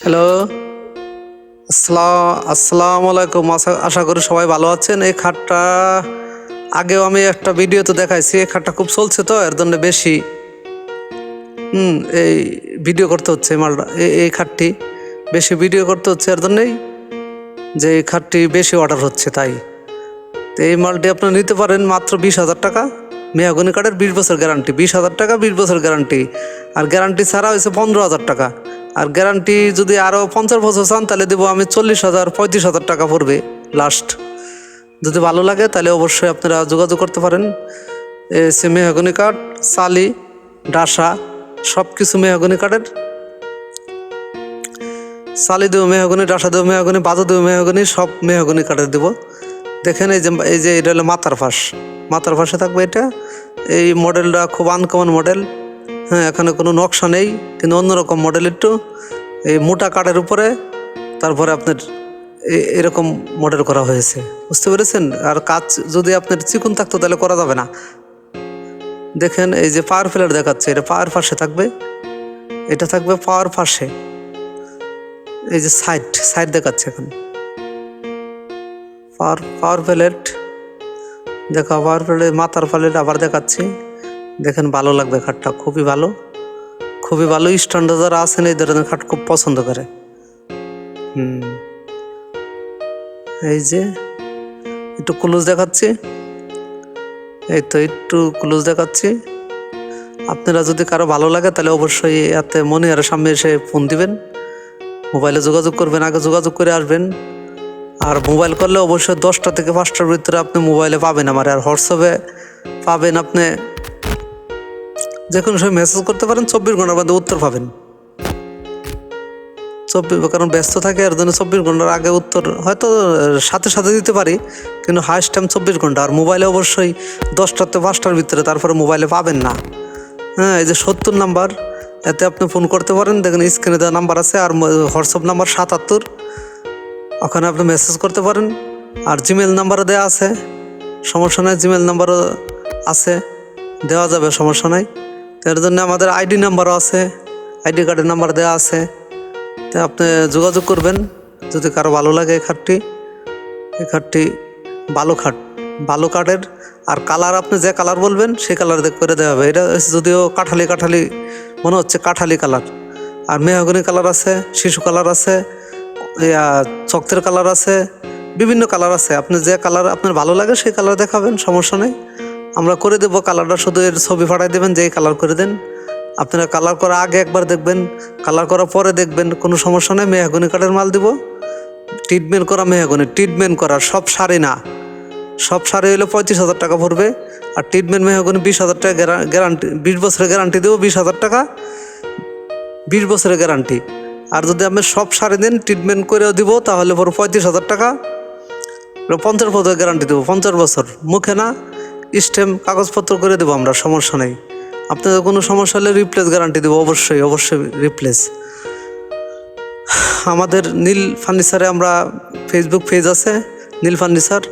Hello, আসসালামু আলাইকুম। আশা করি সবাই ভালো আছেন। এই খাটটা আগেও আমি একটা ভিডিওতে দেখাইছি। এই খাটটা খুব চলছে, তো এর জন্য বেশি এই ভিডিও করতে হচ্ছে। মালটা এই খাটটি বেশি ভিডিও করতে হচ্ছে এর জন্যই, যে এই খাটটি বেশি অর্ডার হচ্ছে। তাই তো এই মালটি আপনি নিতে পারেন মাত্র 20,000 টাকা। মেহগনি কাঠের 20 বছর গ্যারান্টি, 20,000 টাকা 20 বছর গ্যারান্টি। আর গ্যারান্টি ছাড়া হয়েছে 15,000 টাকা। আর গ্যারান্টি যদি আরও 50 বছর চান তাহলে দেবো আমি 40,000 35,000 টাকা পড়বে লাস্ট। যদি ভালো লাগে তাহলে অবশ্যই আপনারা যোগাযোগ করতে পারেন। সে মেহগনি কাঠ, চালি, ডাসা সব কিছু মেহগনি কাঠের। চালি দেবো মেহগনি, ডাসা দেবো মেহগনি, বাজু দেবো মেহগনি, সব মেহগনি কাঠের দেবো। দেখেন এই যে এটা হলো মাথার ফাঁস, মাথার ফাঁসে থাকবে এটা। এই মডেলটা খুব আনকমন মডেল। হ্যাঁ, এখানে কোনো নকশা নেই, কিন্তু অন্যরকম মডেল একটু। এই মোটা কাঠের উপরে তারপরে আপনার এরকম মডেল করা হয়েছে, বুঝতে পেরেছেন? আর কাজ যদি আপনার চিকুন থাকতো তাহলে করা যাবে না। দেখেন এই যে পাওয়ার প্লেট দেখাচ্ছে, এটা পাওয়ার ফাঁসে থাকবে, এটা থাকবে পাওয়ার ফাঁসে। এই যে সাইড দেখাচ্ছে এখন পাওয়ার প্লেট দেখা, পাওয়ার প্লেট, মাথার প্লেট আবার দেখাচ্ছি। দেখেন ভালো লাগবে খাটটা, খুবই ভালো, খুবই ভালো। স্ট্যান্ডার্ড যারা আছেন এই ধরনের খাট খুব পছন্দ করে। এই যে একটু ক্লোজ দেখাচ্ছি, এই তো একটু ক্লোজ দেখাচ্ছি। আপনারা যদি কারো ভালো লাগে তাহলে অবশ্যই এতে মনিহারের সামনে এসে ফোন দিবেন, মোবাইলে যোগাযোগ করবেন, আগে যোগাযোগ করে আসবেন। আর মোবাইল করলে অবশ্যই 10টা থেকে 5টার ভিতরে আপনি মোবাইলে পাবেন আমার। আর হোয়াটসঅ্যাপে পাবেন, আপনি যে কোনো সময় মেসেজ করতে পারেন, 24 ঘন্টার মধ্যে উত্তর পাবেন। কারণ ব্যস্ত থাকে এর জন্য 24 ঘন্টার আগে উত্তর হয়তো সাথে সাথে দিতে পারি, কিন্তু হাইস্ট টাইম 24 ঘন্টা। আর মোবাইলে অবশ্যই 10টা থেকে 5টার ভিতরে, তারপরে মোবাইলে পাবেন না। হ্যাঁ, এই যে 70 নাম্বার, এতে আপনি ফোন করতে পারেন। দেখেন স্ক্রিনে দেওয়া নাম্বার আছে। আর হোয়াটসঅ্যাপ নাম্বার 77, ওখানে আপনি মেসেজ করতে পারেন। আর জিমেল নাম্বারও দেওয়া আছে, সমস্যা নাই। জিমেল নাম্বারও আছে, দেওয়া যাবে, সমস্যা নাই। এর জন্য আমাদের আইডি নাম্বারও আছে, আইডি কার্ডের নাম্বার দেওয়া আছে। তো আপনি যোগাযোগ করবেন যদি কারো ভালো লাগে। এই খাটটি ভালো খাট, ভালো কাঠের। আর কালার আপনি যে কালার বলবেন সেই কালার করে দেওয়া হবে। এটা যদিও কাঠালি মনে হচ্ছে, কাঠালি কালার। আর মেহগনি কালার আছে, শিশু কালার আছে, চক্তের কালার আছে, বিভিন্ন কালার আছে। আপনি যে কালার আপনার ভালো লাগে সেই কালার দেখাবেন, সমস্যা নেই, আমরা করে দেবো। কালারটা শুধু এর ছবি পাঠাই দেবেন যে এই কালার করে দেন। আপনারা কালার করা আগে একবার দেখবেন, কালার করা পরে দেখবেন, কোনো সমস্যা নেই। মেহগনি কাঠের মাল দিব, ট্রিটমেন্ট করা মেহগনি, ট্রিটমেন্ট করা, সব শাড়ি না। সব শাড়ি হলে 35,000 টাকা পড়বে। আর ট্রিটমেন্ট মেহগনি 20,000 টাকা গ্যারান্টি, 20 বছরের গ্যারান্টি দেবো। 20,000 টাকা 20 বছরের গ্যারান্টি। আর যদি আপনি সব শাড়ি দেন ট্রিটমেন্ট করেও দিব তাহলে পরে 35,000 টাকা, 50 বছরের গ্যারান্টি দেবো। 50 বছর মুখে না, স্ট্যাম্প কাগজপত্র করে দেবো আমরা, সমস্যা নেই। আপনাদের কোনো সমস্যা হলে রিপ্লেস গ্যারান্টি দেবো, অবশ্যই রিপ্লেস। আমাদের নীল ফার্নিচারে আমরা ফেসবুক পেজ আছে, নীল ফার্নিচার।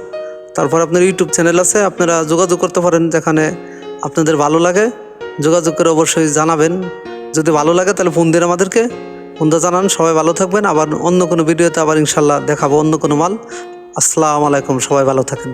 তারপর আপনার ইউটিউব চ্যানেল আছে, আপনারা যোগাযোগ করতে পারেন। যেখানে আপনাদের ভালো লাগে যোগাযোগ করে অবশ্যই জানাবেন। যদি ভালো লাগে তাহলে ফোন দিন আমাদেরকে, ফোনটা জানান। সবাই ভালো থাকবেন। আবার অন্য কোনো ভিডিওতে আবার ইনশাল্লাহ দেখাবো অন্য কোনো মাল। আসসালামু আলাইকুম, সবাই ভালো থাকেন।